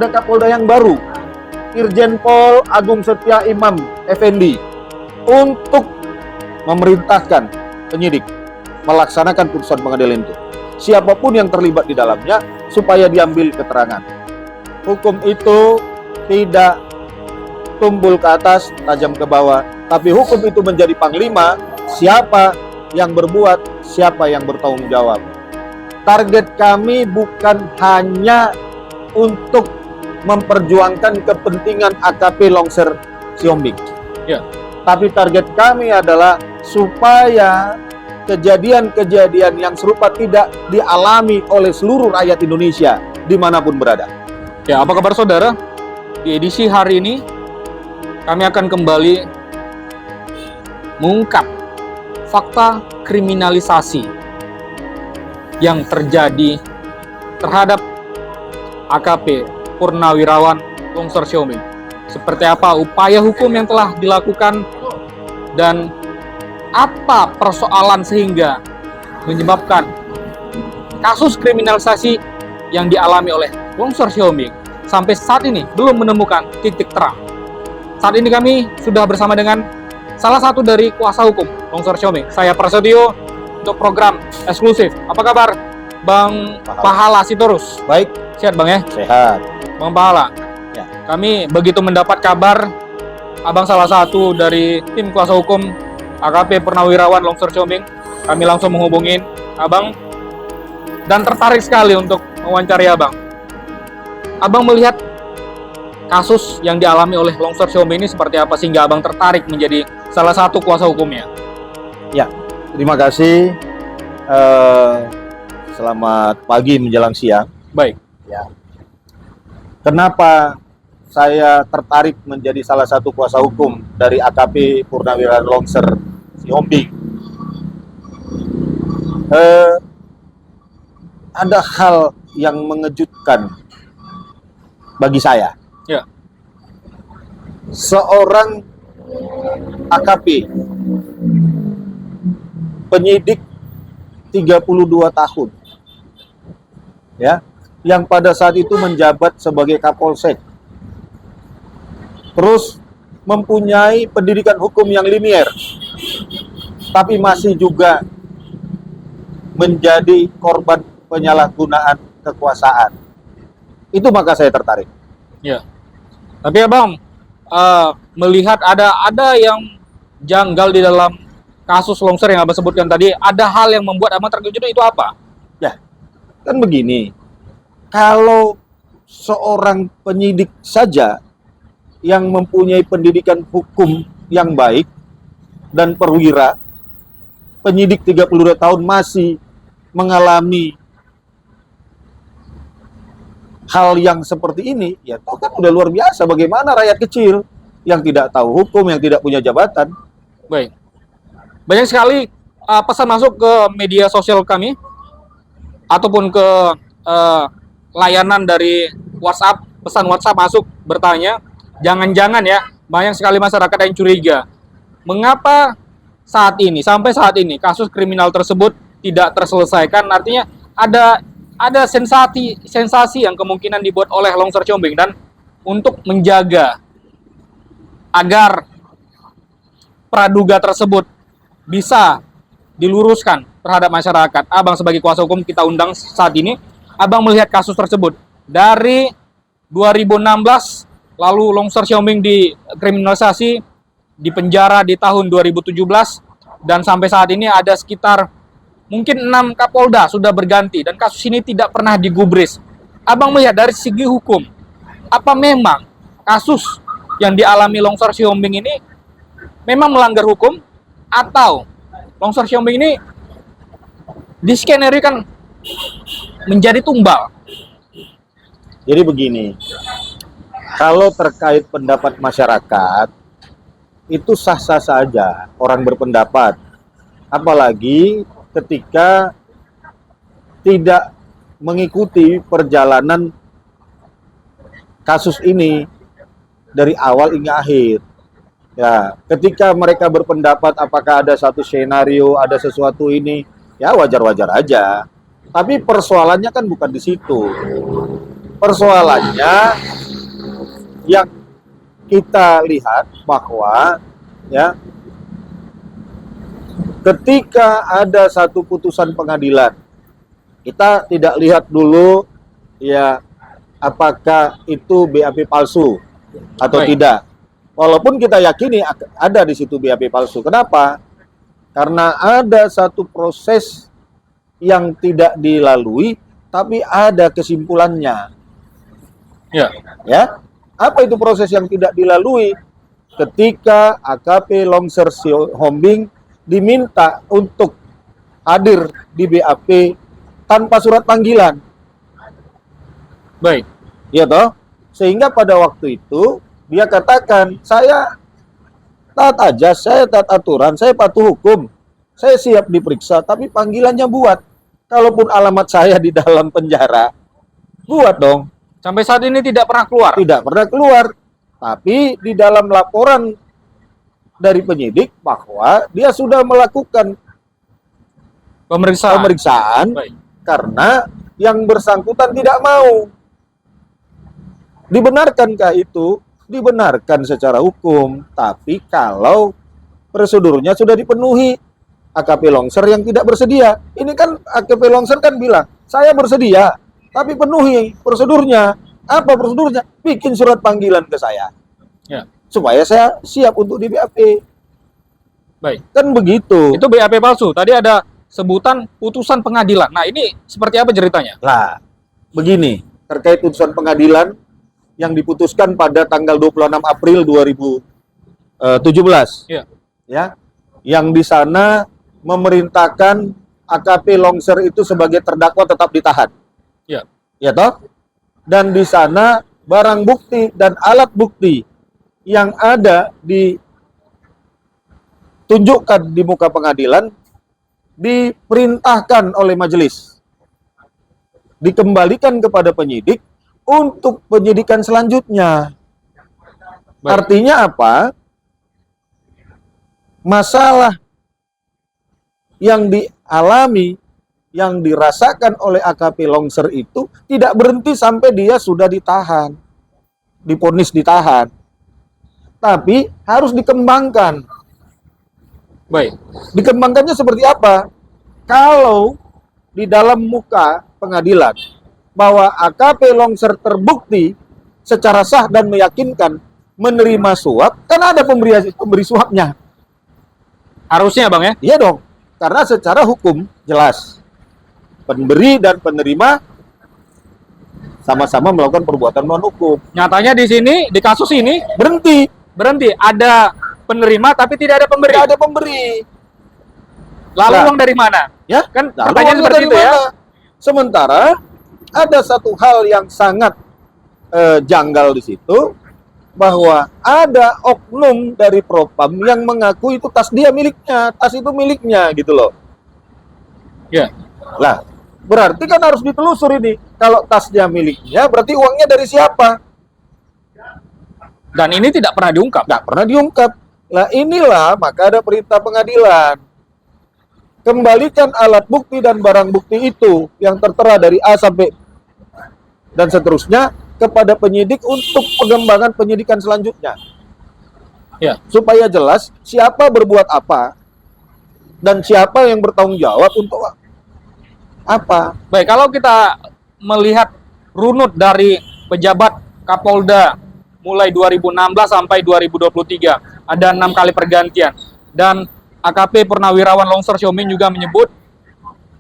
ada Kapolda yang baru, Irjen Pol Agung Setia Imam Effendi, untuk memerintahkan penyidik melaksanakan putusan pengadilan itu. Siapapun yang terlibat di dalamnya, supaya diambil keterangan. Hukum itu tidak tumbul ke atas, tajam ke bawah, tapi hukum itu menjadi panglima. Siapa yang berbuat, siapa yang bertanggung jawab. Target kami bukan hanya untuk memperjuangkan kepentingan AKP Longser Siombing, Ya. tapi target kami adalah supaya kejadian-kejadian yang serupa tidak dialami oleh seluruh rakyat Indonesia dimanapun berada. Ya, apa kabar saudara? Di edisi hari ini kami akan kembali mengungkap fakta kriminalisasi yang terjadi terhadap AKP Purnawirawan Longser Siombing. Seperti apa upaya hukum yang telah dilakukan dan apa persoalan sehingga menyebabkan kasus kriminalisasi yang dialami oleh Longser Siombing sampai saat ini belum menemukan titik terang. Saat ini kami sudah bersama dengan salah satu dari kuasa hukum Longser Siombing. Saya Prasetyo untuk program eksklusif. Apa kabar Bang Pahala Sitorus? Baik, Sehat Bang ya? sehat. Bang Pahala, Ya. kami begitu mendapat kabar Abang salah satu dari tim kuasa hukum AKP Purnawirawan Longser Siombing, kami langsung menghubungin Abang dan tertarik sekali untuk mewawancari Abang. Abang melihat kasus yang dialami oleh Longser Siombing ini seperti apa sehingga Abang tertarik menjadi salah satu kuasa hukumnya? Ya, terima kasih. Selamat pagi menjelang siang. Baik. Ya. Kenapa saya tertarik menjadi salah satu kuasa hukum dari AKP Purnawirawan Longser Siombing? Ada hal yang mengejutkan bagi saya. Ya. Seorang AKP, penyidik 32 tahun, ya, yang pada saat itu menjabat sebagai Kapolsek, terus mempunyai pendidikan hukum yang linier, tapi masih juga menjadi korban penyalahgunaan kekuasaan. Itu maka saya tertarik. Ya. Tapi Abang melihat ada yang janggal di dalam kasus Longser yang Abang sebutkan tadi. Ada hal yang membuat Abang terkejut, itu apa? Ya, kan begini. Kalau seorang penyidik saja yang mempunyai pendidikan hukum yang baik dan perwira, penyidik 32 tahun masih mengalami hal yang seperti ini, ya itu kan udah luar biasa. Bagaimana rakyat kecil yang tidak tahu hukum, yang tidak punya jabatan? Baik. Banyak sekali pesan masuk ke media sosial kami ataupun ke layanan dari WhatsApp, pesan WhatsApp masuk bertanya, jangan-jangan ya, banyak sekali masyarakat yang curiga. Mengapa sampai saat ini kasus kriminal tersebut tidak terselesaikan? Artinya ada sensasi yang kemungkinan dibuat oleh Longser Siombing, dan untuk menjaga agar praduga tersebut bisa diluruskan terhadap masyarakat, Abang sebagai kuasa hukum kita undang saat ini. Abang melihat kasus tersebut dari 2016, lalu Longser Siombing dikriminalisasi, dipenjara di tahun 2017, dan sampai saat ini ada sekitar mungkin 6 Kapolda sudah berganti dan kasus ini tidak pernah digubris. Abang melihat dari segi hukum, apa memang kasus yang dialami Longser Siombing ini memang melanggar hukum, atau Longser Siombing ini diskenerikan menjadi tumbal? Jadi begini, kalau terkait pendapat masyarakat, itu sah-sah saja orang berpendapat. Apalagi ketika tidak mengikuti perjalanan kasus ini dari awal hingga akhir. Ya, ketika mereka berpendapat apakah ada satu skenario, ada sesuatu ini, ya wajar-wajar aja. Tapi persoalannya kan bukan di situ. persoalannya yang kita lihat bahwa ya ketika ada satu putusan pengadilan, kita tidak lihat dulu ya apakah itu BAP palsu atau Baik. tidak. Walaupun kita yakini ada di situ BAP palsu. Kenapa? Karena ada satu proses yang tidak dilalui, tapi ada kesimpulannya. Ya. Ya, apa itu proses yang tidak dilalui? Ketika AKP Longser Sihombing diminta untuk hadir di BAP tanpa surat panggilan. Baik. Ya toh? Sehingga pada waktu itu dia katakan, saya taat aja, saya taat aturan, saya patuh hukum, saya siap diperiksa, tapi panggilannya buat. Kalaupun alamat saya di dalam penjara, buat dong. Sampai saat ini tidak pernah keluar. Tidak pernah keluar. Tapi di dalam laporan dari penyidik bahwa dia sudah melakukan pemeriksaan Baik. karena yang bersangkutan tidak mau. Dibenarkankah itu? Dibenarkan secara hukum, tapi kalau prosedurnya sudah dipenuhi, AKP Longser yang tidak bersedia. Ini kan AKP Longser kan bilang, saya bersedia, tapi penuhi prosedurnya. Apa prosedurnya? Bikin surat panggilan ke saya. Ya. Supaya saya siap untuk di BAP. Baik. Kan begitu. Itu BAP palsu. Tadi ada sebutan putusan pengadilan. Nah, ini seperti apa ceritanya? Lah, begini, terkait putusan pengadilan yang diputuskan pada tanggal 26 April 2017. Ya. Ya. Yang di sana memerintahkan AKP Longser itu sebagai terdakwa tetap ditahan. Ya. Ya toh? Dan di sana barang bukti dan alat bukti yang ada ditunjukkan di muka pengadilan diperintahkan oleh majelis dikembalikan kepada penyidik untuk penyidikan selanjutnya. Baik. Artinya apa? Masalah yang dialami, yang dirasakan oleh AKP Longser itu tidak berhenti sampai dia sudah ditahan, divonis ditahan, tapi harus dikembangkan. Baik. Dikembangkannya seperti apa? Kalau di dalam muka pengadilan bahwa AKP Longser terbukti secara sah dan meyakinkan menerima suap, kan ada pemberi suapnya. Harusnya, Bang ya? Iya dong, karena secara hukum jelas pemberi dan penerima sama-sama melakukan perbuatan melawan hukum. Nyatanya di sini, di kasus ini, Berhenti, ada penerima tapi tidak ada pemberi. tidak ada pemberi. Lalu Nah. uang dari mana? Ya, Kan lalu pertanyaan uangnya seperti dari itu ya. mana? Sementara ada satu hal yang sangat janggal di situ, bahwa ada oknum dari Propam yang mengaku itu tas dia miliknya, tas itu miliknya gitu loh. Ya. Lah, berarti kan harus ditelusur ini. Kalau tasnya miliknya, berarti uangnya dari siapa? Dan ini tidak pernah diungkap. Nggak pernah diungkap. Lah inilah maka ada perintah pengadilan. Kembalikan alat bukti dan barang bukti itu yang tertera dari A sampai dan seterusnya kepada penyidik untuk pengembangan penyidikan selanjutnya. Ya. Supaya jelas siapa berbuat apa dan siapa yang bertanggung jawab untuk apa. Baik, kalau kita melihat runut dari pejabat Kapolda mulai 2016 sampai 2023, ada 6 kali pergantian. Dan AKP Purnawirawan Longser Sihombing juga menyebut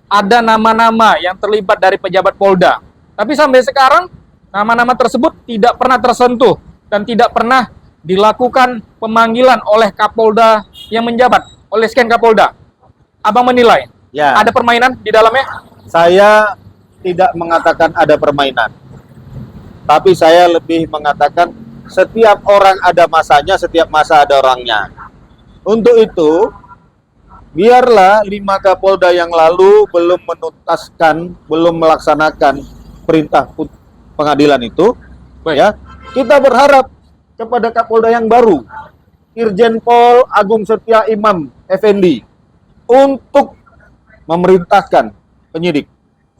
ada nama-nama yang terlibat dari pejabat Polda. Tapi sampai sekarang nama-nama tersebut tidak pernah tersentuh dan tidak pernah dilakukan pemanggilan oleh Kapolda yang menjabat, oleh Sken Kapolda. Abang menilai Ya. ada permainan di dalamnya? Saya tidak mengatakan ada permainan. Tapi saya lebih mengatakan setiap orang ada masanya, setiap masa ada orangnya. Untuk itu, biarlah 5 Kapolda yang lalu belum menuntaskan, belum melaksanakan perintah pengadilan itu, Baik. ya. Kita berharap kepada Kapolda yang baru, Irjen Pol Agung Setia Imam Effendi, untuk memerintahkan penyidik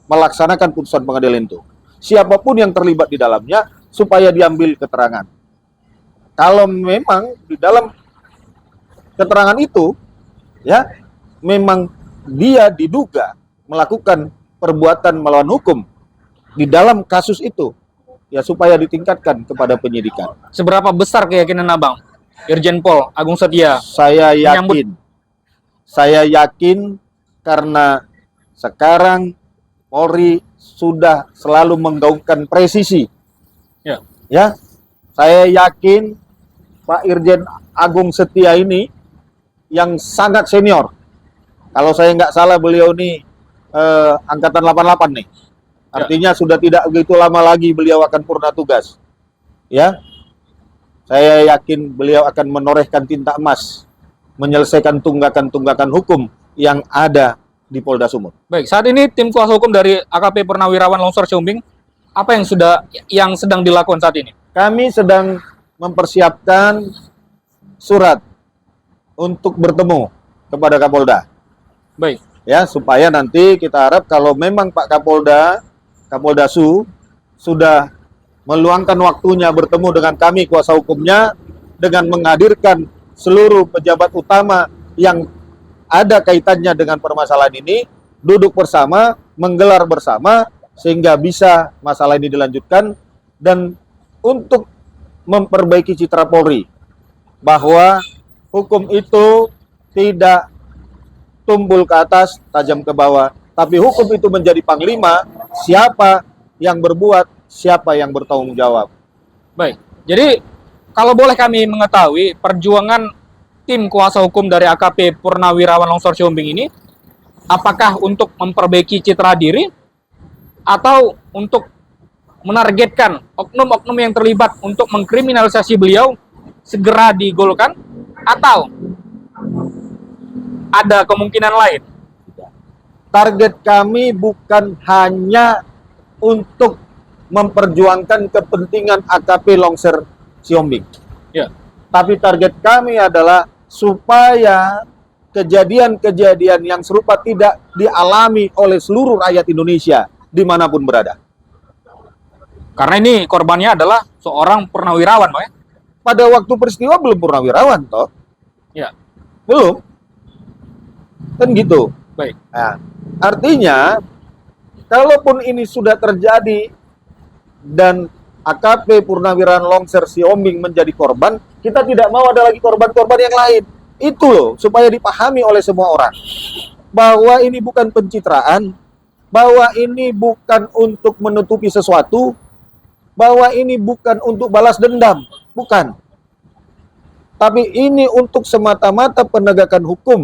melaksanakan putusan pengadilan itu. siapapun yang terlibat di dalamnya supaya diambil keterangan. Kalau memang di dalam keterangan itu ya memang dia diduga melakukan perbuatan melawan hukum di dalam kasus itu, ya supaya ditingkatkan kepada penyidikan. Seberapa besar keyakinan Abang, Irjen Pol Agung Setia? Saya yakin karena sekarang Polri sudah selalu menggaungkan presisi. Ya, saya yakin Pak Irjen Agung Setia ini yang sangat senior. Kalau saya nggak salah beliau ini angkatan 88 nih. Artinya sudah tidak begitu lama lagi beliau akan purna tugas. Ya, saya yakin beliau akan menorehkan tinta emas, menyelesaikan tunggakan-tunggakan hukum yang ada di Polda Sumut. Baik, saat ini tim kuasa hukum dari AKP Purnawirawan Longsor Siombing, apa yang sedang dilakukan saat ini? Kami sedang mempersiapkan surat untuk bertemu kepada Kapolda. Baik. Ya, supaya nanti kita harap kalau memang Pak Kapoldasu sudah meluangkan waktunya bertemu dengan kami kuasa hukumnya dengan menghadirkan seluruh pejabat utama yang ada kaitannya dengan permasalahan ini, duduk bersama, menggelar bersama sehingga bisa masalah ini dilanjutkan dan untuk memperbaiki citra Polri bahwa hukum itu tidak tumbul ke atas, tajam ke bawah, tapi hukum itu menjadi panglima, siapa yang berbuat, siapa yang bertanggung jawab. Baik, jadi kalau boleh kami mengetahui perjuangan tim kuasa hukum dari AKP Purnawirawan Longsor Siombing ini, apakah untuk memperbaiki citra diri atau untuk menargetkan oknum-oknum yang terlibat untuk mengkriminalisasi beliau segera digolkan, atau ada kemungkinan lain? Target kami bukan hanya untuk memperjuangkan kepentingan AKP Longsor Siombing. Ya. Tapi target kami adalah supaya kejadian-kejadian yang serupa tidak dialami oleh seluruh rakyat Indonesia dimanapun berada. Karena ini korbannya adalah seorang purnawirawan, Pak ya? Pada waktu peristiwa belum purnawirawan, toh? Ya. Belum. Kan gitu. Baik. Nah, artinya, kalaupun ini sudah terjadi dan AKP Purnawirawan Longsor Siombing menjadi korban, kita tidak mau ada lagi korban-korban yang lain. Itu loh, supaya dipahami oleh semua orang. Bahwa ini bukan pencitraan, bahwa ini bukan untuk menutupi sesuatu, bahwa ini bukan untuk balas dendam, bukan. Tapi ini untuk semata-mata penegakan hukum,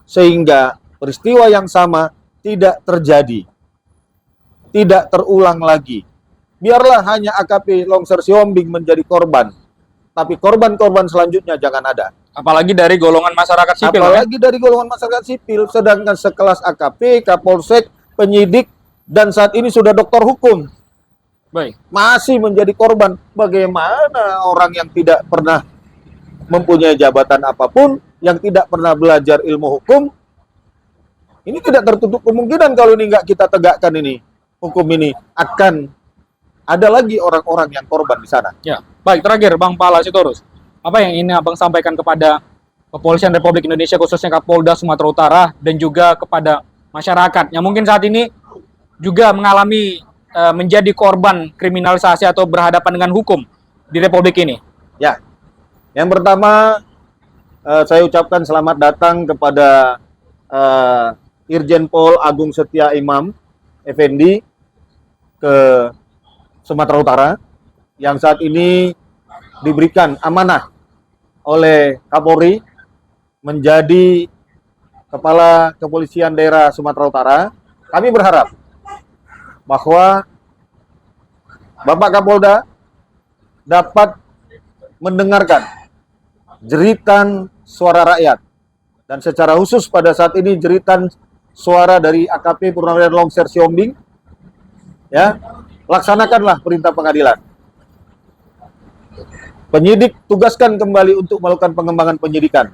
sehingga peristiwa yang sama tidak terjadi, tidak terulang lagi. Biarlah hanya AKP Longsor Siombing menjadi korban, tapi korban-korban selanjutnya jangan ada. Apalagi dari golongan masyarakat sipil. Apalagi dari golongan masyarakat sipil, sedangkan sekelas AKP, Kapolsek, penyidik, dan saat ini sudah doktor hukum, Baik. masih menjadi korban. Bagaimana orang yang tidak pernah mempunyai jabatan apapun, yang tidak pernah belajar ilmu hukum, ini tidak tertutup kemungkinan kalau ini nggak kita tegakkan ini, hukum ini akan ada lagi orang-orang yang korban di sana. Ya, baik, terakhir Bang Pala Sitorus, apa yang ini Abang sampaikan kepada Kepolisian Republik Indonesia khususnya Kapolda Sumatera Utara dan juga kepada masyarakat yang mungkin saat ini juga mengalami menjadi korban kriminalisasi atau berhadapan dengan hukum di Republik ini? Ya, yang pertama saya ucapkan selamat datang kepada Irjen Pol Agung Setia Imam Effendi ke Sumatera Utara yang saat ini diberikan amanah oleh Kapolri menjadi Kepala Kepolisian Daerah Sumatera Utara. Kami berharap bahwa Bapak Kapolda dapat mendengarkan jeritan suara rakyat dan secara khusus pada saat ini jeritan suara dari AKP Purnawirawan Longsor Siombing. Ya, laksanakanlah perintah pengadilan. Penyidik tugaskan kembali untuk melakukan pengembangan penyidikan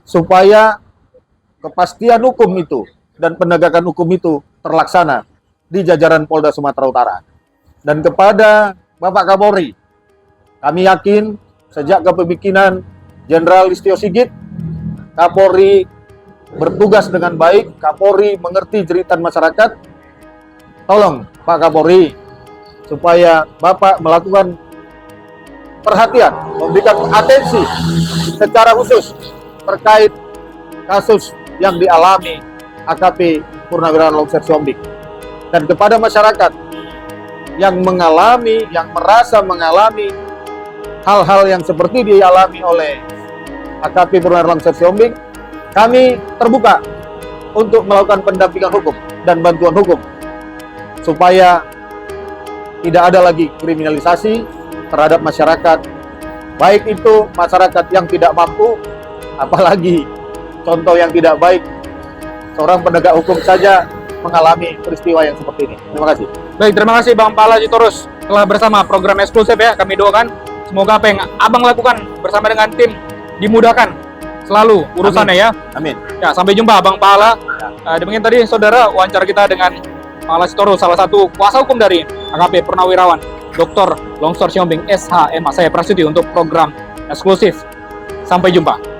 supaya kepastian hukum itu dan penegakan hukum itu terlaksana di jajaran Polda Sumatera Utara. Dan kepada Bapak Kapolri, kami yakin sejak kepemimpinan Jenderal Listio Sigit, Kapolri bertugas dengan baik, Kapolri mengerti jeritan masyarakat. Tolong Pak Kapolri, supaya Bapak melakukan perhatian, memberikan atensi secara khusus terkait kasus yang dialami AKP Purnawirawan Longser Siombing. Dan kepada masyarakat yang mengalami, yang merasa mengalami hal-hal yang seperti dialami oleh AKP Purnawirawan Longser Siombing, kami terbuka untuk melakukan pendampingan hukum dan bantuan hukum supaya tidak ada lagi kriminalisasi terhadap masyarakat, baik itu masyarakat yang tidak mampu, apalagi contoh yang tidak baik, seorang penegak hukum saja mengalami peristiwa yang seperti ini. Terima kasih. Baik, terima kasih Bang Pala Sitorus telah bersama program eksklusif ya. Kami doakan semoga apa yang Abang lakukan bersama dengan tim dimudahkan selalu urusannya ya. Amin. Ya, sampai jumpa Bang Pala. Demikian tadi saudara wawancara kita dengan Pala Sitorus, salah satu kuasa hukum dari AKP Purnawirawan Dr. Longser Siombing SHMA. Saya Prasetyo untuk program eksklusif. Sampai jumpa.